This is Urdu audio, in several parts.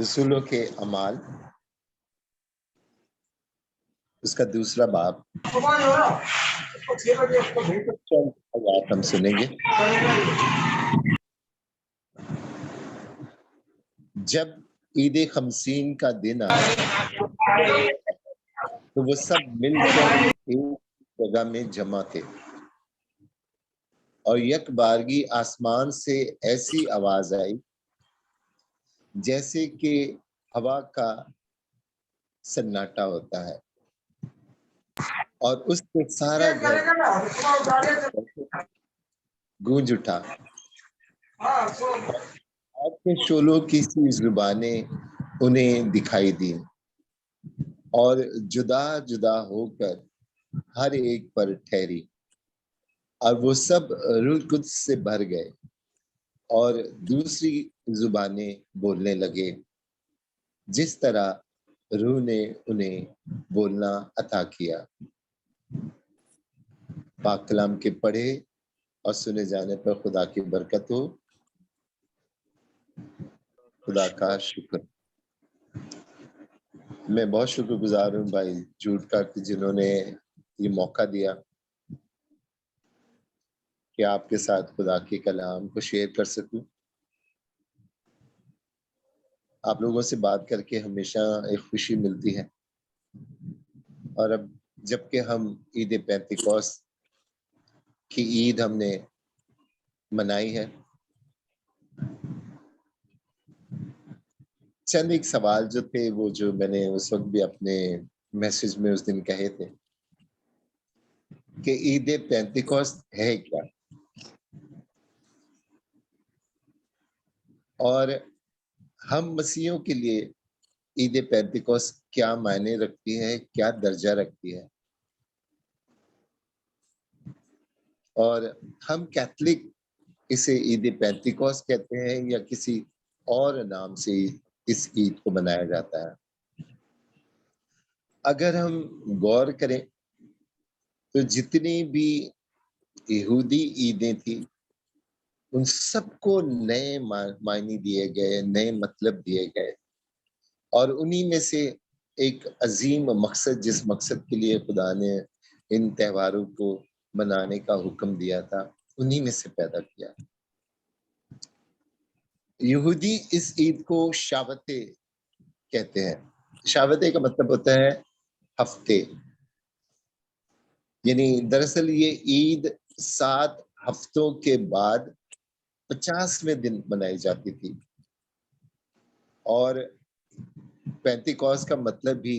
رسولوں کے اعمال اس کا دوسرا باب آیات ہم سنیں گے۔ جب عید خمسین کا دن آیا تو وہ سب مل کر ایک جگہ میں جمع تھے، اور یک بارگی آسمان سے ایسی آواز آئی جیسے کہ ہوا کا سناٹا ہوتا ہے، اور اس سے سارا گھر گونج اٹھا۔ آگ کے شعلوں کی سی زبانیں انہیں دکھائی دی اور جدا جدا ہو کر ہر ایک پر ٹھہری، اور وہ سب روح القدس سے بھر گئے اور دوسری زبانیں بولنے لگے جس طرح روح نے انہیں بولنا عطا کیا۔ پاک کلام کے پڑھے اور سنے جانے پر خدا کی برکت ہو۔ خدا کا شکر۔ میں بہت شکر گزار ہوں بھائی جھوٹ کا کہ جنہوں نے یہ موقع دیا کہ آپ کے ساتھ خدا کے کلام کو شیئر کر سکوں۔ آپ لوگوں سے بات کر کے ہمیشہ ایک خوشی ملتی ہے، اور اب جب کہ ہم عید پینتیکوست کی عید ہم نے منائی ہے، چند ایک سوال جو تھے وہ جو میں نے اس وقت بھی اپنے میسج میں اس دن کہے تھے کہ عید پینتیکوست ہے کیا، اور ہم مسیحیوں کے لیے عید پینتیکوست کیا معنی رکھتی ہے، کیا درجہ رکھتی ہے، اور ہم کیتھولک اسے عید پینتیکوست کہتے ہیں یا کسی اور نام سے اس عید کو منایا جاتا ہے۔ اگر ہم غور کریں تو جتنی بھی یہودی عیدیں تھیں ان سب کو نئے معنی دیے گئے، نئے مطلب دیے گئے، اور انہی میں سے ایک عظیم مقصد، جس مقصد کے لیے خدا نے ان تہواروں کو منانے کا حکم دیا تھا، انہی میں سے پیدا کیا۔ یہودی اس عید کو شابتے کہتے ہیں۔ شابتے کا مطلب ہوتا ہے ہفتے، یعنی دراصل یہ عید 7 ہفتوں کے بعد 50ویں دن منائی جاتی تھی، اور پینتیکوست کا مطلب بھی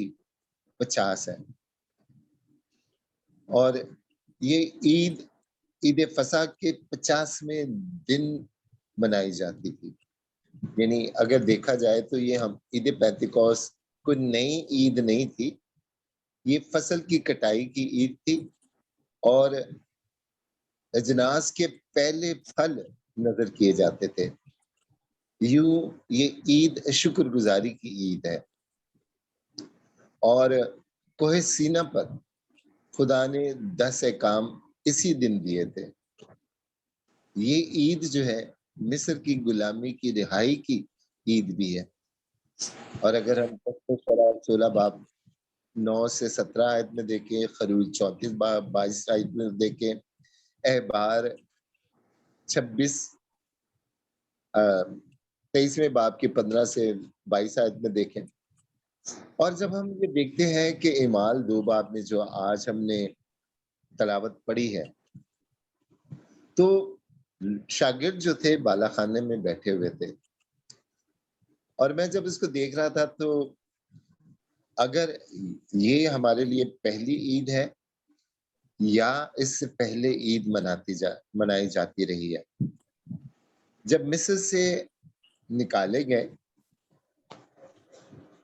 50 ہے، اور یہ عید فصح کے 50ویں دن منائی جاتی تھی۔ یعنی اگر دیکھا جائے تو یہ ہم عید پینتیکوست کوئی نئی عید نہیں تھی، یہ فصل کی کٹائی کی عید تھی، اور اجناس کے پہلے پھل نظر کیے جاتے تھے۔ یوں یہ عید شکر گزاری کی عید ہے، اور کوہ سینا پر خدا نے 10 احکام اسی دن دیے تھے۔ یہ عید جو ہے مصر کی غلامی کی رہائی کی عید بھی ہے، اور اگر ہم 16 باب 9 سے 17 آیت میں دیکھیں، خروج 34 باب 22 آیت میں دیکھیں، احبار 23ویں باب کی 15 سے 22 آیت میں دیکھیں، اور جب ہم یہ دیکھتے ہیں کہ اعمال 2 باب میں جو آج ہم نے تلاوت پڑھی ہے، تو شاگرد جو تھے بالا خانے میں بیٹھے ہوئے تھے، اور میں جب اس کو دیکھ رہا تھا تو اگر یہ ہمارے لیے پہلی عید ہے یا اس سے پہلے عید منائی جاتی رہی ہے، جب مصر سے نکالے گئے،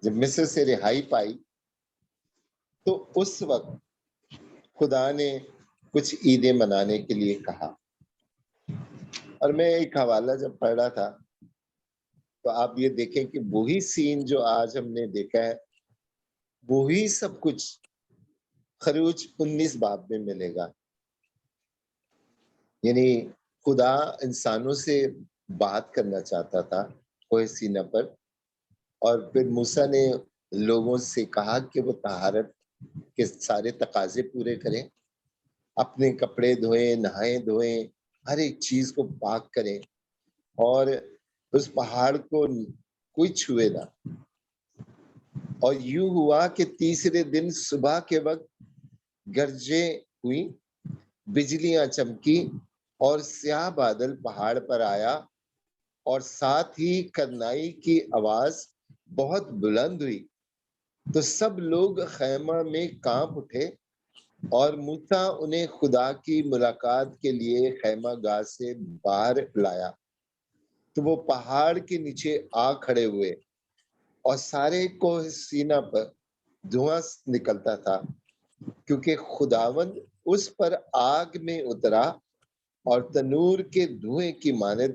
جب مصر سے رہائی پائی، تو اس وقت خدا نے کچھ عیدیں منانے کے لیے کہا، اور میں ایک حوالہ جب پڑھ رہا تھا تو آپ یہ دیکھیں کہ وہی سین جو آج ہم نے دیکھا ہے، وہی سب کچھ خروج 19 باب میں ملے گا۔ یعنی خدا انسانوں سے بات کرنا چاہتا تھا کوہ سینا پر، اور پھر موسیٰ نے لوگوں سے کہا کہ وہ طہارت کے سارے تقاضے پورے کریں، اپنے کپڑے دھوئیں، نہائیں دھوئیں، ہر ایک چیز کو پاک کریں، اور اس پہاڑ کو کوئی چھوئے نہ۔ اور یوں ہوا کہ تیسرے دن صبح کے وقت گرجیں ہوئی، بجلیاں چمکی، اور سیاہ بادل پہاڑ پر آیا، اور ساتھ ہی کرنائی کی آواز بہت بلند ہوئی، تو سب لوگ خیمہ میں کانپ اٹھے، اور موسیٰ انہیں خدا کی ملاقات کے لیے خیمہ گاہ سے باہر لایا، تو وہ پہاڑ کے نیچے آ کھڑے ہوئے، اور سارے کوہ سینا پر دھواں نکلتا تھا، کیونکہ خداوند اس پر آگ میں اترا، اور تنور کے دھوئیں کی مانند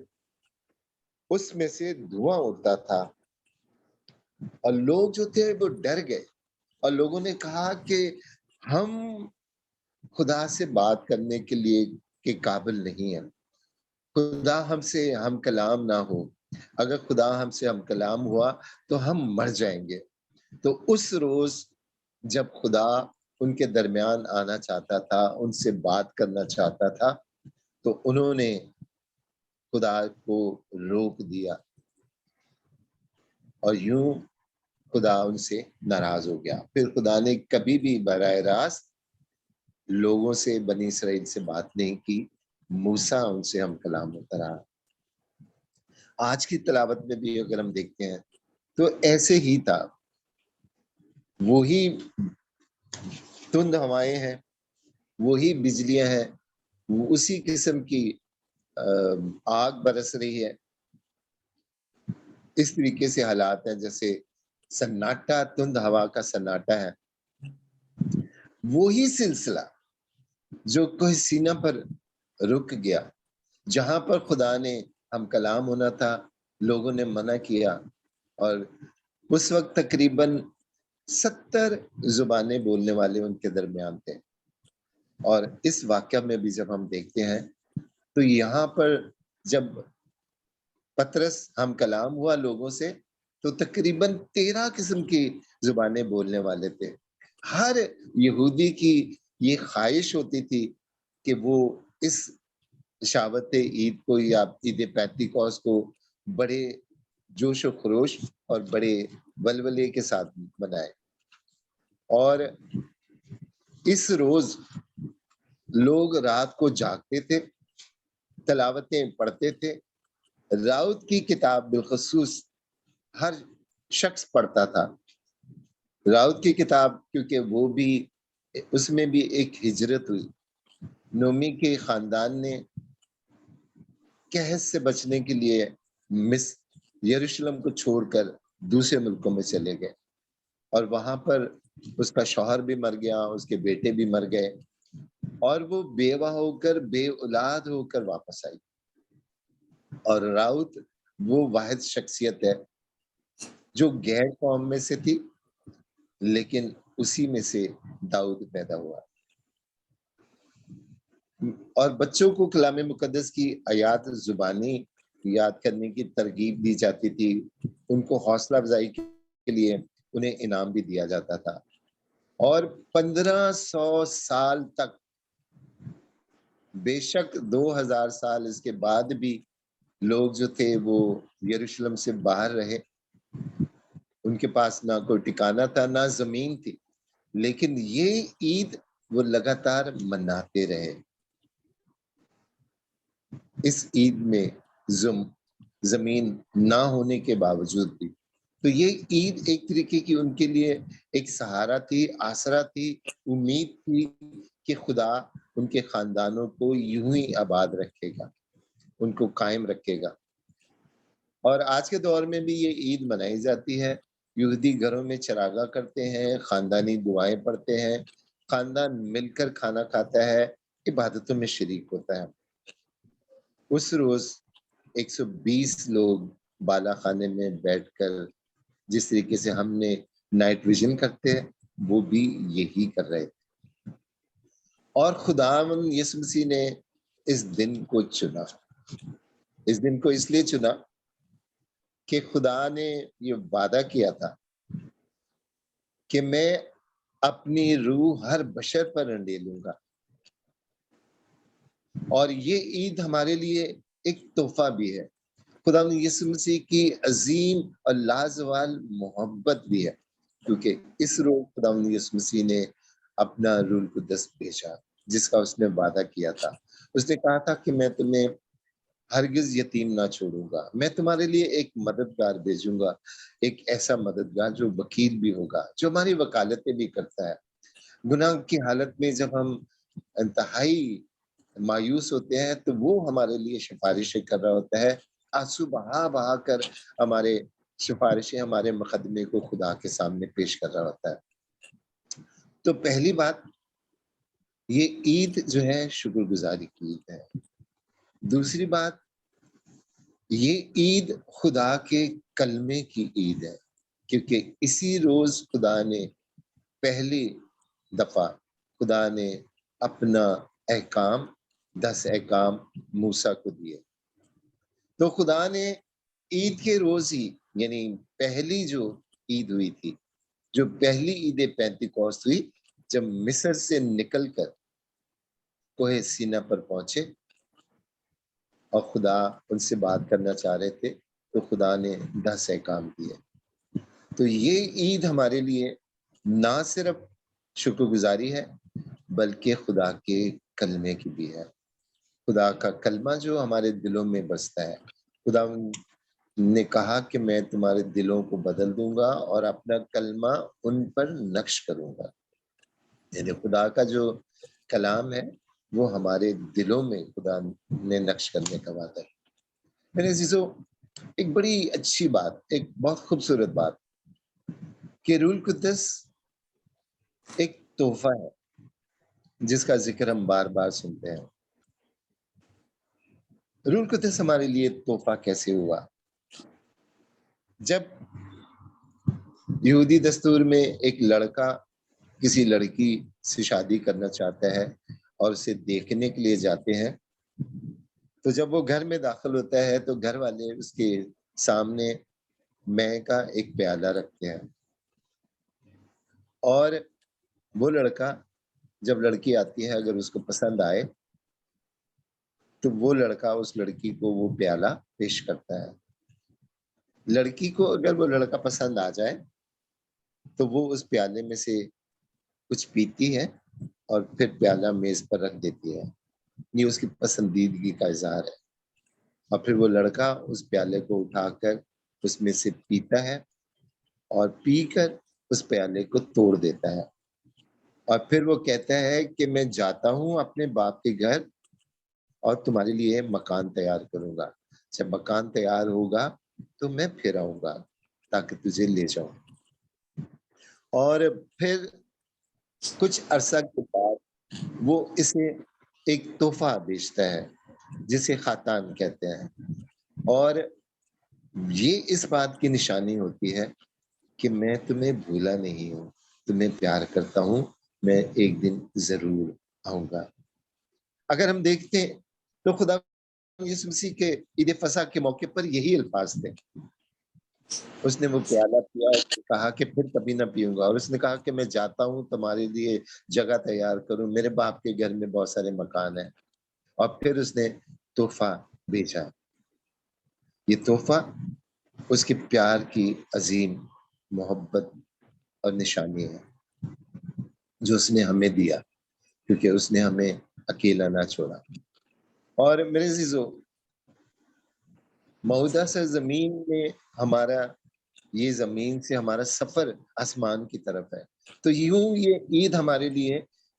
اس میں سے دھواں اٹھتا تھا، اور لوگ جو تھے وہ ڈر گئے، اور لوگوں نے کہا کہ ہم خدا سے بات کرنے کے لیے کے قابل نہیں ہیں، خدا ہم سے ہم کلام نہ ہو، اگر خدا ہم سے ہم کلام ہوا تو ہم مر جائیں گے۔ تو اس روز جب خدا ان کے درمیان آنا چاہتا تھا، ان سے بات کرنا چاہتا تھا، تو انہوں نے خدا کو روک دیا، اور یوں خدا ان سے ناراض ہو گیا۔ پھر خدا نے کبھی بھی براہ راست لوگوں سے، بنی اسرائیل سے بات نہیں کی، موسیٰ ان سے ہم کلام ہوتا رہا۔ آج کی تلاوت میں بھی اگر ہم دیکھتے ہیں تو ایسے ہی تھا، وہی تند ہوائیں ہیں، وہی بجلیاں ہیں، اسی قسم کی آگ برس رہی ہے، اس طریقے سے حالات ہیں جیسے سناٹا، تند ہوا کا سناٹا ہے۔ وہی سلسلہ جو کوہ سینا پر رک گیا، جہاں پر خدا نے ہم کلام ہونا تھا، لوگوں نے منع کیا، اور اس وقت تقریباً 70 زبانیں بولنے والے ان کے درمیان تھے۔ اور اس واقعہ میں بھی جب ہم دیکھتے ہیں تو یہاں پر جب پطرس ہم کلام ہوا لوگوں سے، تو تقریباً 13 قسم کی زبانیں بولنے والے تھے۔ ہر یہودی کی یہ خواہش ہوتی تھی کہ وہ اس شاوت عید کو یا عید پینتیکوس کو بڑے جوش و خروش اور بڑے ولولے کے ساتھ منائے۔ اور اس روز لوگ رات کو جاگتے تھے، تلاوتیں پڑھتے تھے، راؤت کی کتاب بالخصوص ہر شخص پڑھتا تھا۔ راؤت کی کتاب کیونکہ وہ بھی اس میں بھی ایک ہجرت ہوئی، نومی کے خاندان نے قحط سے بچنے کے لیے یروشلم کو چھوڑ کر دوسرے ملکوں میں چلے گئے، اور وہاں پر اس کا شوہر بھی مر گیا، اس کے بیٹے بھی مر گئے، اور وہ بیوہ ہو کر بے اولاد ہو کر واپس آئی۔ اور راؤت وہ واحد شخصیت ہے جو غیر قوم میں سے تھی، لیکن اسی میں سے داؤد پیدا ہوا۔ اور بچوں کو کلام مقدس کی آیات زبانی یاد کرنے کی ترغیب دی جاتی تھی، ان کو حوصلہ افزائی کے لیے انہیں انعام بھی دیا جاتا تھا، اور 1500 سال تک، بے شک 2000 سال اس کے بعد بھی لوگ جو تھے وہ یروشلم سے باہر رہے، ان کے پاس نہ کوئی ٹھکانہ تھا، نہ زمین تھی، لیکن یہ عید وہ لگاتار مناتے رہے۔ اس عید میں زمین نہ ہونے کے باوجود بھی، تو یہ عید ایک طریقے کی ان کے لیے ایک سہارا تھی، آسرا تھی، امید تھی کہ خدا ان کے خاندانوں کو یوں ہی آباد رکھے گا، ان کو قائم رکھے گا۔ اور آج کے دور میں بھی یہ عید منائی جاتی ہے، یہودی گھروں میں چراغاں کرتے ہیں، خاندانی دعائیں پڑھتے ہیں، خاندان مل کر کھانا کھاتا ہے، عبادتوں میں شریک ہوتا ہے۔ اس روز 120 لوگ بالا خانے میں بیٹھ کر جس طریقے سے ہم نے نائٹ ویژن کرتے ہیں، وہ بھی یہی کر رہے تھے، اور خداوند یسوع مسیح نے اس دن کو چنا۔ اس دن کو اس لیے چنا کہ خدا نے یہ وعدہ کیا تھا کہ میں اپنی روح ہر بشر پر انڈیلوں گا، اور یہ عید ہمارے لیے ایک تحفہ بھی ہے، خدا یسوع مسیح کی عظیم اور لازوال محبت بھی ہے، کیونکہ اس روز خدا یسوع مسیح نے اپنا روح القدس بھیجا جس کا اس نے وعدہ کیا تھا۔ اس نے کہا تھا کہ میں تمہیں ہرگز یتیم نہ چھوڑوں گا، میں تمہارے لیے ایک مددگار بھیجوں گا، ایک ایسا مددگار جو وکیل بھی ہوگا، جو ہماری وکالتیں بھی کرتا ہے۔ گناہ کی حالت میں جب ہم انتہائی مایوس ہوتے ہیں تو وہ ہمارے لیے سفارشیں کر رہا ہوتا ہے، آنسو بہا بہا کر ہمارے سفارشیں، ہمارے مقدمے کو خدا کے سامنے پیش کر رہا ہوتا ہے۔ تو پہلی بات، یہ عید جو ہے شکر گزاری کی عید ہے۔ دوسری بات، یہ عید خدا کے کلمے کی عید ہے، کیونکہ اسی روز خدا نے پہلی دفعہ خدا نے اپنا احکام 10 احکام موسیٰ کو دیے۔ تو خدا نے عید کے روز ہی، یعنی پہلی جو عید ہوئی تھی، جو پہلی عید پینتیکوست ہوئی، جب مصر سے نکل کر کوہ سینا پر پہنچے اور خدا ان سے بات کرنا چاہ رہے تھے، تو خدا نے 10 احکام دیے۔ تو یہ عید ہمارے لیے نہ صرف شکر گزاری ہے بلکہ خدا کے کلمے کی بھی ہے، خدا کا کلمہ جو ہمارے دلوں میں بستا ہے۔ خدا نے کہا کہ میں تمہارے دلوں کو بدل دوں گا اور اپنا کلمہ ان پر نقش کروں گا، یعنی خدا کا جو کلام ہے وہ ہمارے دلوں میں خدا نے نقش کرنے کا وعدہ ہے۔ میرے عزیزو، ایک بڑی اچھی بات، ایک بہت خوبصورت بات کہ روح القدس ایک تحفہ ہے جس کا ذکر ہم بار بار سنتے ہیں۔ روح القدس ہمارے لیے تحفہ کیسے ہوا؟ جب یہودی دستور میں ایک لڑکا کسی لڑکی سے شادی کرنا چاہتا ہے اور اسے دیکھنے کے لیے جاتے ہیں، تو جب وہ گھر میں داخل ہوتا ہے تو گھر والے اس کے سامنے مے کا ایک پیالہ رکھتے ہیں، اور وہ لڑکا جب لڑکی آتی ہے اگر اس کو پسند آئے تو وہ لڑکا اس لڑکی کو وہ پیالہ پیش کرتا ہے۔ لڑکی کو اگر وہ لڑکا پسند آ جائے تو وہ اس پیالے میں سے کچھ پیتی ہے اور پھر پیالہ میز پر رکھ دیتی ہے، یہ اس کی پسندیدگی کا اظہار ہے۔ اور پھر وہ لڑکا اس پیالے کو اٹھا کر اس میں سے پیتا ہے اور پی کر اس پیالے کو توڑ دیتا ہے، اور پھر وہ کہتا ہے کہ میں جاتا ہوں اپنے باپ کے گھر اور تمہارے لیے مکان تیار کروں گا، جب مکان تیار ہوگا تو میں پھر آؤں گا تاکہ تجھے لے جاؤں۔ اور پھر کچھ عرصہ کے بعد وہ اسے ایک تحفہ بیچتا ہے جسے خاتان کہتے ہیں، اور یہ اس بات کی نشانی ہوتی ہے کہ میں تمہیں بھولا نہیں ہوں، تمہیں پیار کرتا ہوں، میں ایک دن ضرور آؤں گا۔ اگر ہم دیکھتے ہیں تو خدا یسوع مسیح کے عید فصح کے موقع پر یہی الفاظ تھے، اس نے وہ پیالہ پیا، اس نے کہا کہ پھر کبھی نہ پیوں گا، اور اس نے کہا کہ میں جاتا ہوں تمہارے لیے جگہ تیار کروں، میرے باپ کے گھر میں بہت سارے مکان ہیں، اور پھر اس نے تحفہ بھیجا۔ یہ تحفہ اس کے پیار کی عظیم محبت اور نشانی ہے جو اس نے ہمیں دیا، کیونکہ اس نے ہمیں اکیلا نہ چھوڑا۔ اور میرے عزیزو، مہودہ سے زمین میں ہمارا یہ زمین سے ہمارا سفر آسمان کی طرف ہے، تو یوں یہ عید ہمارے لیے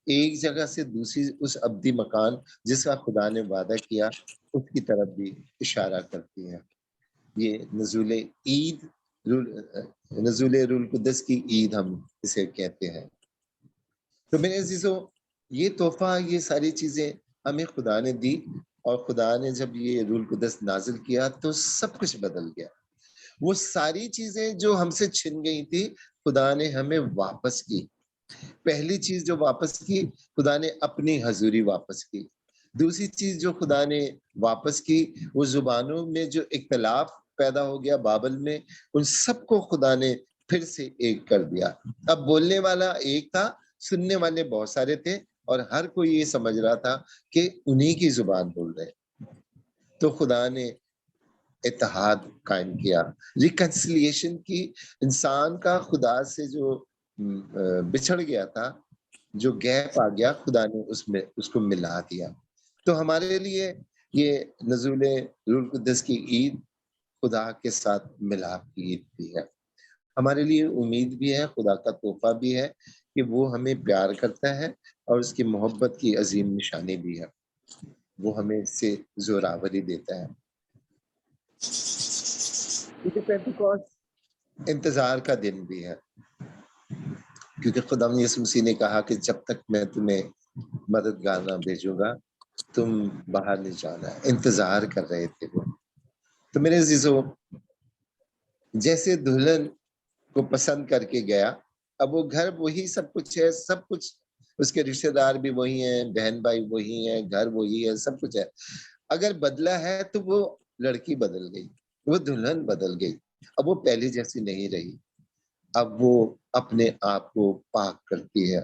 ایک جگہ سے دوسری اس ابدی مکان جس کا خدا نے وعدہ کیا اس کی طرف بھی اشارہ کرتی ہے۔ یہ نزول عید، نزول روح القدس کی عید ہم اسے کہتے ہیں۔ تو میرے عزیزو، یہ تحفہ، یہ ساری چیزیں ہمیں خدا نے دی، اور خدا نے جب یہ روح القدس نازل کیا تو سب کچھ بدل گیا۔ وہ ساری چیزیں جو ہم سے چھن گئی تھی خدا نے ہمیں واپس کی۔ پہلی چیز جو واپس کی، خدا نے اپنی حضوری واپس کی۔ دوسری چیز جو خدا نے واپس کی، وہ زبانوں میں جو اختلاف پیدا ہو گیا بابل میں، ان سب کو خدا نے پھر سے ایک کر دیا۔ اب بولنے والا ایک تھا، سننے والے بہت سارے تھے، اور ہر کوئی یہ سمجھ رہا تھا کہ انہی کی زبان بول رہے۔ تو خدا نے اتحاد قائم کیا، ریکنسیلیشن کی، انسان کا خدا سے جو بچھڑ گیا تھا، جو گیپ آ گیا، خدا نے اس کو ملا دیا۔ تو ہمارے لیے یہ نزول روح القدس کی عید خدا کے ساتھ ملاپ کی عید بھی ہے، ہمارے لیے امید بھی ہے، خدا کا تحفہ بھی ہے کہ وہ ہمیں پیار کرتا ہے، اور اس کی محبت کی عظیم نشانی بھی ہے، وہ ہمیں اس سے زوراوری دیتا ہے۔ انتظار کا دن بھی ہے، کیونکہ خدا یسوع مسیح نے کہا کہ جب تک میں تمہیں مددگار نہ بھیجوں گا تم باہر نہیں جانا۔ انتظار کر رہے تھے وہ۔ تو میرے عزیزو، جیسے دلہن کو پسند کر کے گیا، اب وہ گھر وہی سب کچھ ہے، سب کچھ اس کے رشتہ دار بھی وہی ہیں، بہن بھائی وہی ہیں، گھر وہی ہے، سب کچھ ہے۔ اگر بدلا ہے تو وہ لڑکی بدل گئی، وہ دلہن بدل گئی، اب وہ پہلی جیسی نہیں رہی۔ اب وہ اپنے آپ کو پاک کرتی ہے،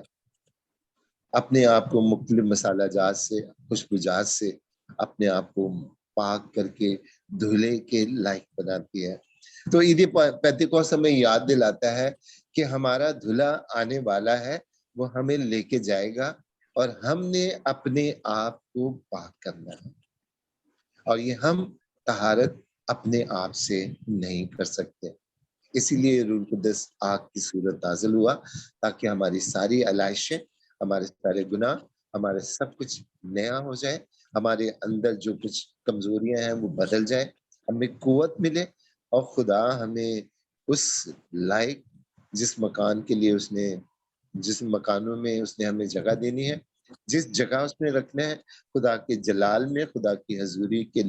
اپنے آپ کو مختلف مسالہ جات سے، خوشبو جات سے اپنے آپ کو پاک کر کے دھلے کے لائق بناتی ہے۔ تو عید پینتیکوست ہمیں یاد دلاتا ہے کہ ہمارا دھلا آنے والا ہے، وہ ہمیں لے کے جائے گا، اور ہم نے اپنے آپ کو پاک کرنا ہے، اور یہ ہم طہارت اپنے آپ سے نہیں کر سکتے۔ اسی لیے روح القدس آگ کی صورت نازل ہوا، تاکہ ہماری ساری علائشیں، ہمارے سارے گناہ، ہمارے سب کچھ نیا ہو جائے، ہمارے اندر جو کچھ کمزوریاں ہیں وہ بدل جائے، ہمیں قوت ملے، اور خدا ہمیں اس لائق جس مکان کے لیے جس مکانوں میں اس نے ہمیں جگہ دینی ہے، جس جگہ اس نے رکھنا ہے، خدا کے جلال میں، خدا کی حضوری کے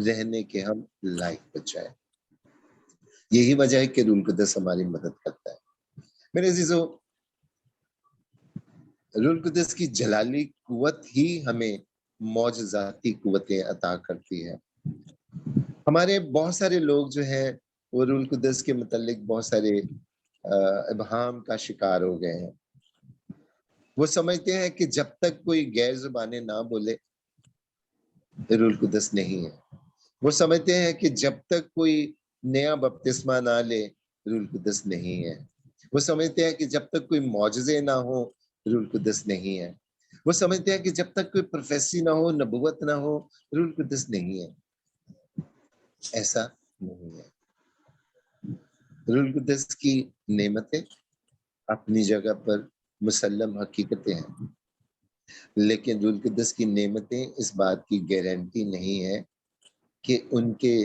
رہنے کے ہم لائق بچ جائے۔ یہی وجہ ہے کہ روح القدس ہماری مدد کرتا ہے۔ میرے عزیزو، روح القدس کی جلالی قوت ہی ہمیں معجزاتی قوتیں عطا کرتی ہے۔ ہمارے بہت سارے لوگ جو ہیں وہ روح القدس کے متعلق بہت سارے ابہام کا شکار ہو گئے ہیں۔ وہ سمجھتے ہیں کہ جب تک کوئی غیر زبانیں نہ بولے روح القدس نہیں ہے۔ وہ سمجھتے ہیں کہ جب تک کوئی نیا بپتسمہ نہ لے روح القدس نہیں ہے۔ وہ سمجھتے ہیں کہ جب تک کوئی معجزے نہ ہو روح القدس نہیں ہے۔ وہ سمجھتے ہیں کہ جب تک کوئی پروفیسی نہ ہو، نبوت نہ ہو، روح القدس نہیں ہے۔ ایسا نہیں ہے۔ روح القدس کی نعمتیں اپنی جگہ پر مسلم حقیقتیں ہیں، لیکن روح القدس کی نعمتیں اس بات کی گارنٹی نہیں ہے کہ ان کے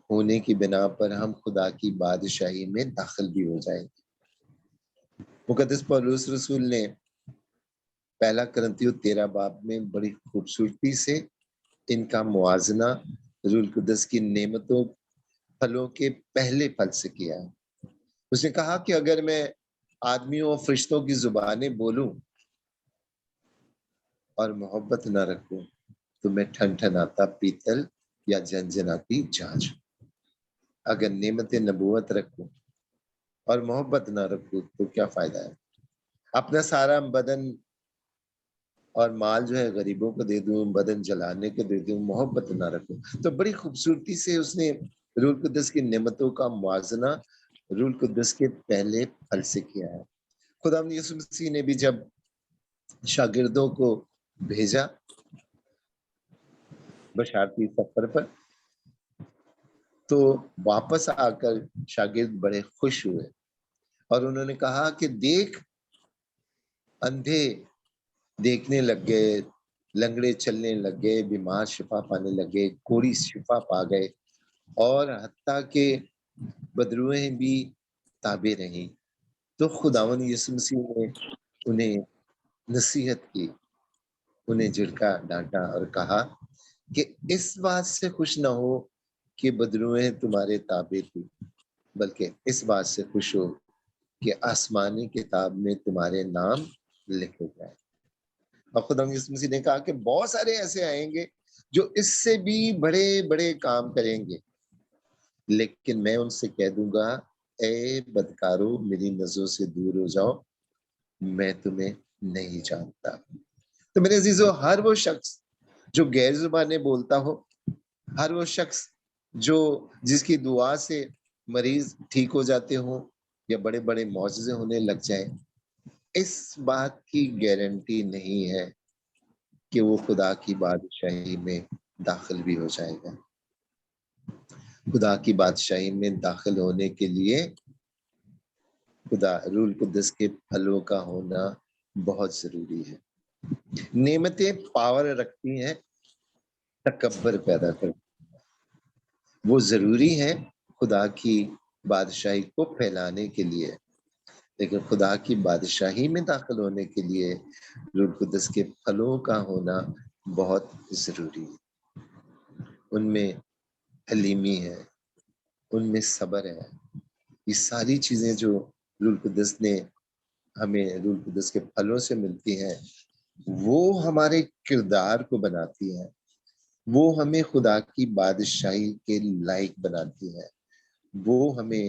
ہونے کی بنا پر ہم خدا کی بادشاہی میں داخل بھی ہو جائیں گے۔ مقدس پولس رسول نے پہلا کرنتھیوں 13 باب میں بڑی خوبصورتی سے ان کا موازنہ روح القدس کی نعمتوں، پھلوں کے پہلے پھل سے کیا ہے۔ اس نے کہا کہ اگر میں آدمیوں اور فرشتوں کی زبانیں بولوں اور محبت نہ رکھوں تو میں ٹھنٹھناتا پیتل یا جھنجھناتی جھاج۔ اگر نعمت نبوت رکھوں اور محبت نہ رکھوں تو کیا فائدہ ہے؟ اپنا سارا بدن اور مال جو ہے غریبوں کو دے دوں، بدن جلانے کو دے دوں، محبت نہ رکھوں۔ تو بڑی خوبصورتی سے اس نے روح القدس کی نعمتوں کا موازنہ روح القدس کے پہلے پھل سے کیا ہے۔ خدا یسوع مسیح نے بھی جب شاگردوں کو بھیجا بشارتی سفر پر، تو واپس آ کر شاگرد بڑے خوش ہوئے، اور انہوں نے کہا کہ دیکھ، اندھے دیکھنے لگ گئے، لنگڑے چلنے لگ گئے، بیمار شفا پانے لگے، کوڑی شفا پا گئے، اور حتیٰ کہ بدروہیں بھی تابع رہیں۔ تو خداوند یسوع مسیح نے انہیں نصیحت کی، انہیں جھڑکا، ڈانٹا اور کہا کہ اس بات سے خوش نہ ہو کہ بدروہیں تمہارے تابع تھی، بلکہ اس بات سے خوش ہو کہ آسمانی کتاب میں تمہارے نام لکھے جائیں۔ اور خدا یسوع مسیح نے کہا کہ بہت سارے ایسے آئیں گے جو اس سے بھی بڑے بڑے کام کریں گے، لیکن میں ان سے کہہ دوں گا اے بدکارو میری نظروں سے دور ہو جاؤ، میں تمہیں نہیں جانتا۔ تو میرے عزیزو، ہر وہ شخص جو غیر زبانیں بولتا ہو، ہر وہ شخص جس کی دعا سے مریض ٹھیک ہو جاتے ہوں یا بڑے بڑے معجزے ہونے لگ جائیں، اس بات کی گارنٹی نہیں ہے کہ وہ خدا کی بادشاہی میں داخل بھی ہو جائے گا۔ خدا کی بادشاہی میں داخل ہونے کے لیے خدا روح القدس کے پھلوں کا ہونا بہت ضروری ہے۔ نعمتیں پاور رکھتی ہیں تکبر پیدا کرتی ہیں، وہ ضروری ہیں خدا کی بادشاہی کو پھیلانے کے لیے، لیکن خدا کی بادشاہی میں داخل ہونے کے لیے روح القدس کے پھلوں کا ہونا بہت ضروری ہے۔ ان میں حلیمی ہے، ان میں صبر ہے، یہ ساری چیزیں جو روح القدس نے ہمیں روح القدس کے پھلوں سے ملتی ہیں، وہ ہمارے کردار کو بناتی ہیں، وہ ہمیں خدا کی بادشاہی کے لائق بناتی ہیں، وہ ہمیں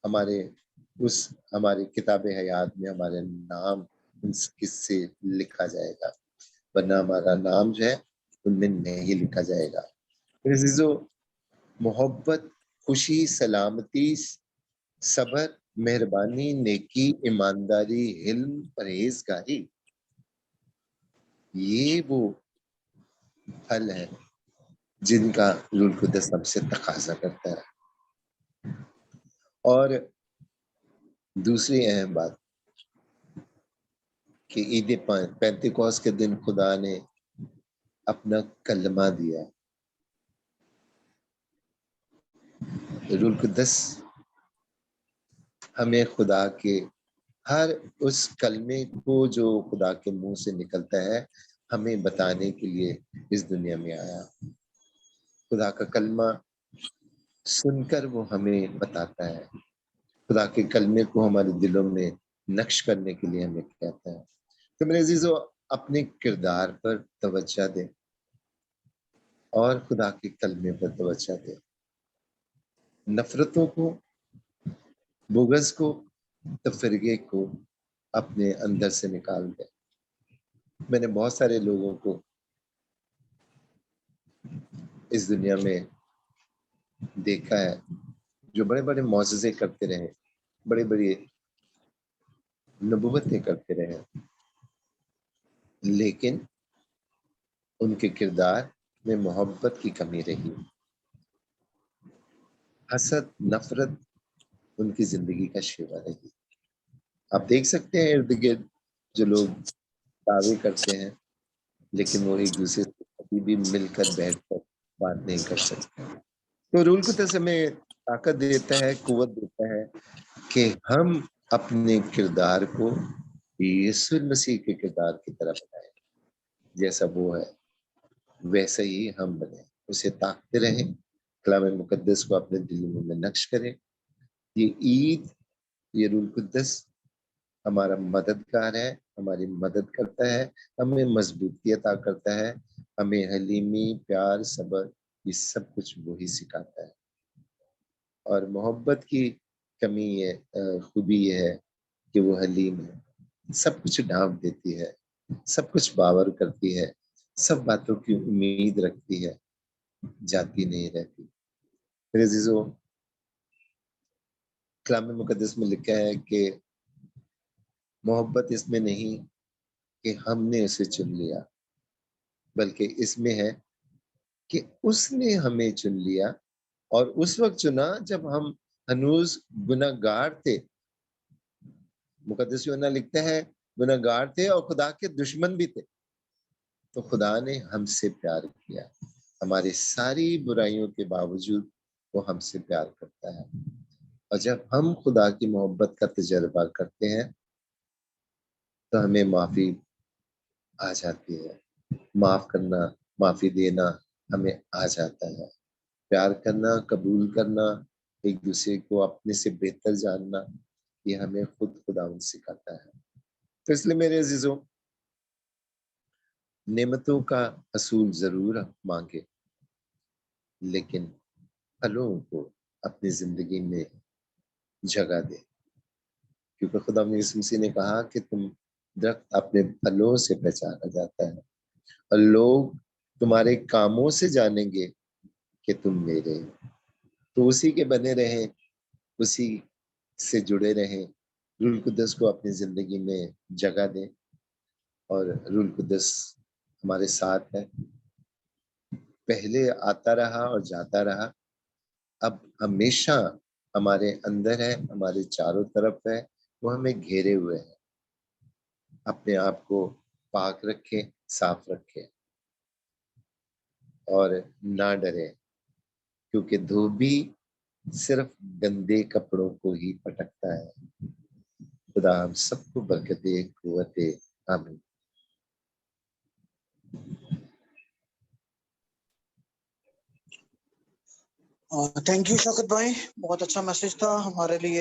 ہماری کتاب حیات میں ہمارے نام کس سے لکھا جائے گا، ورنہ ہمارا نام جو ہے ان میں نہیں لکھا جائے گا۔ عزیزو، محبت، خوشی، سلامتی، صبر، مہربانی، نیکی، ایمانداری، علم، پرہیزگاری، یہ وہ پھل ہے جن کا روح القدس ہم سے تقاضا کرتا ہے۔ اور دوسری اہم بات کہ عید پینتیکوس کے دن خدا نے اپنا کلمہ دیا۔ روح القدس ہمیں خدا کے ہر اس کلمے کو جو خدا کے منہ سے نکلتا ہے ہمیں بتانے کے لیے اس دنیا میں آیا۔ خدا کا کلمہ سن کر وہ ہمیں بتاتا ہے، خدا کے کلمے کو ہمارے دلوں میں نقش کرنے کے لیے ہمیں کہتا ہے۔ تو میرے عزیزو، اپنے کردار پر توجہ دیں اور خدا کے کلمے پر توجہ دیں۔ نفرتوں کو، بغض کو، تفرقے کو اپنے اندر سے نکال دیں۔ میں نے بہت سارے لوگوں کو اس دنیا میں دیکھا ہے جو بڑے بڑے معجزے کرتے رہے، بڑی بڑی نبوتیں کرتے رہے، لیکن ان کے کردار میں محبت کی کمی رہی، حسد، نفرت ان کی زندگی کا شیوا رہی۔ آپ دیکھ سکتے ہیں ارد گرد جو لوگ دعوے کرتے ہیں لیکن وہ ایک دوسرے سے کبھی بھی مل کر بیٹھ کر بات نہیں کر سکتے۔ تو روح القدس ہمیں طاقت دیتا ہے، قوت دیتا ہے کہ ہم اپنے کردار کو یسوع مسیح کے کردار کی طرف بنائیں، جیسا وہ ہے ویسے ہی ہم بنیں، اسے تاکتے رہیں، کلام مقدس کو اپنے دلوں میں نقش کریں۔ یہ عید، یہ روح القدس ہمارا مددگار ہے، ہماری مدد کرتا ہے، ہمیں مضبوطی عطا کرتا ہے، ہمیں حلیمی، پیار، صبر، یہ سب کچھ وہی سکھاتا ہے۔ اور محبت کی کمی خوبی یہ ہے کہ وہ حلیم ہے، سب کچھ ڈھانپ دیتی ہے، سب کچھ باور کرتی ہے، سب باتوں کی امید رکھتی ہے، جاتی نہیں رہتی۔ میرے عزیزو، کلام مقدس میں لکھا ہے کہ محبت اس میں نہیں کہ ہم نے اسے چن لیا، بلکہ اس میں ہے کہ اس نے ہمیں چن لیا، اور اس وقت چنا جب ہم ہنوز گناہگار تھے۔ مقدس یوحنا لکھتا ہے گناہگار تھے اور خدا کے دشمن بھی تھے، تو خدا نے ہم سے پیار کیا، ہماری ساری برائیوں کے باوجود وہ ہم سے پیار کرتا ہے۔ اور جب ہم خدا کی محبت کا تجربہ کرتے ہیں تو ہمیں معافی آ جاتی ہے، معاف کرنا، معافی دینا ہمیں آ جاتا ہے، پیار کرنا، قبول کرنا، ایک دوسرے کو اپنے سے بہتر جاننا، یہ ہمیں خود خداوند سکھاتا ہے۔ تو اس لیے میرے عزیزوں، نعمتوں کا حصول ضرور مانگے، لیکن پھلوں کو اپنی زندگی میں جگہ دے، کیونکہ خدا یسوع مسیح نے کہا کہ تم درخت اپنے پھلوں سے پہچانا جاتا ہے، اور لوگ تمہارے کاموں سے جانیں گے کہ تم میرے ہو۔ تو اسی کے بنے رہیں، اسی سے جڑے رہیں، روح القدس کو اپنی زندگی میں جگہ دیں، اور روح القدس ہمارے ساتھ ہے، پہلے آتا رہا اور جاتا رہا، اب ہمیشہ ہمارے اندر ہے، ہمارے چاروں طرف ہے، وہ ہمیں گھیرے ہوئے ہے۔ اپنے آپ کو پاک رکھیں، صاف رکھیں اور نہ ڈریں، کیونکہ دھوبی صرف گندے کپڑوں کو ہی پٹکتا ہے۔ خدا ہم سب کو برکت دے، قوت دے، آمین۔ تھینک یو شوکت بھائی، بہت اچھا میسج تھا ہمارے لیے۔